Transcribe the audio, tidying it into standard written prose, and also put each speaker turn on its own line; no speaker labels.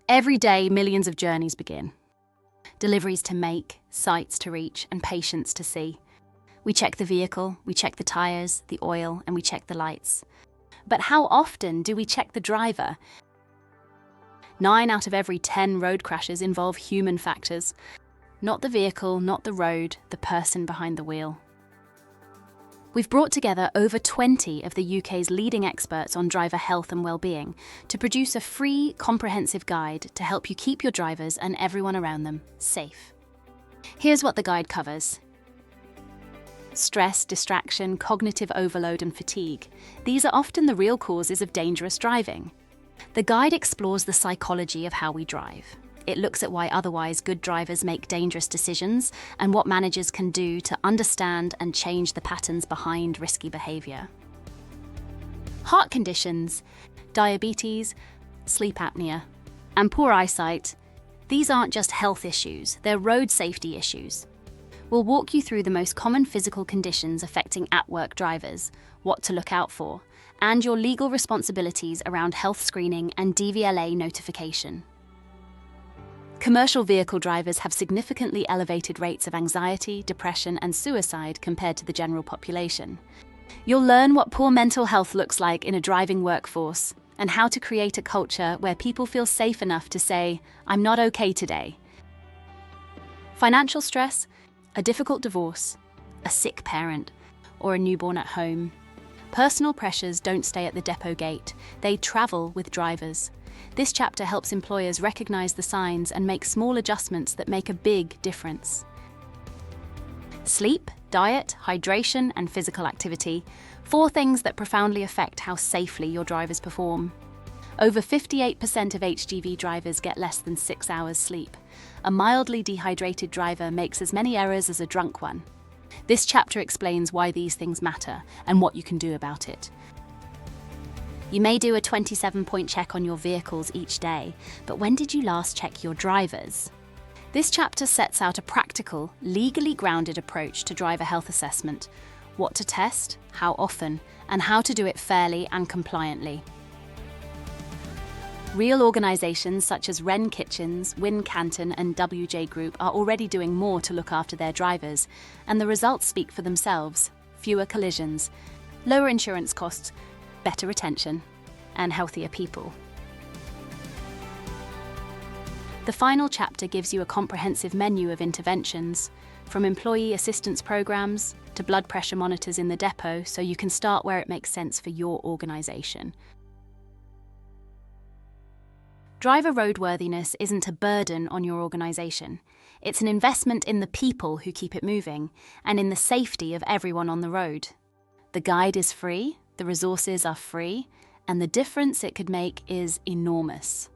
Every day, millions of journeys begin. Deliveries to make, sites to reach, and patients to see. We check the vehicle, we check the tyres, the oil, and we check the lights. But how often do we check the driver? 9 out of every 10 road crashes involve human factors. Not the vehicle, not the road, the person behind the wheel. We've brought together over 20 of the UK's leading experts on driver health and well-being to produce a free, comprehensive guide to help you keep your drivers and everyone around them safe. Here's what the guide covers. Stress, distraction, cognitive overload and fatigue. These are often the real causes of dangerous driving. The guide explores the psychology of how we drive. It looks at why otherwise good drivers make dangerous decisions and what managers can do to understand and change the patterns behind risky behaviour. Heart conditions, diabetes, sleep apnea, and poor eyesight. These aren't just health issues, they're road safety issues. We'll walk you through the most common physical conditions affecting at-work drivers, what to look out for, and your legal responsibilities around health screening and DVLA notification. Commercial vehicle drivers have significantly elevated rates of anxiety, depression, and suicide compared to the general population. You'll learn what poor mental health looks like in a driving workforce and how to create a culture where people feel safe enough to say, "I'm not okay today." Financial stress, a difficult divorce, a sick parent, or a newborn at home. Personal pressures don't stay at the depot gate, they travel with drivers. This chapter helps employers recognise the signs and make small adjustments that make a big difference. Sleep, diet, hydration, and physical activity, 4 things that profoundly affect how safely your drivers perform. Over 58% of HGV drivers get less than 6 hours sleep. A mildly dehydrated driver makes as many errors as a drunk one. This chapter explains why these things matter and what you can do about it. You may do a 27-point check on your vehicles each day, but when did you last check your drivers? This chapter sets out a practical, legally grounded approach to driver health assessment, what to test, how often, and how to do it fairly and compliantly. Real organisations such as Wren Kitchens, Wincanton and WJ Group are already doing more to look after their drivers, and the results speak for themselves. Fewer collisions, lower insurance costs, better retention, and healthier people. The final chapter gives you a comprehensive menu of interventions, from employee assistance programs to blood pressure monitors in the depot, so you can start where it makes sense for your organisation. Driver roadworthiness isn't a burden on your organisation. It's an investment in the people who keep it moving and in the safety of everyone on the road. The guide is free, the resources are free, and the difference it could make is enormous.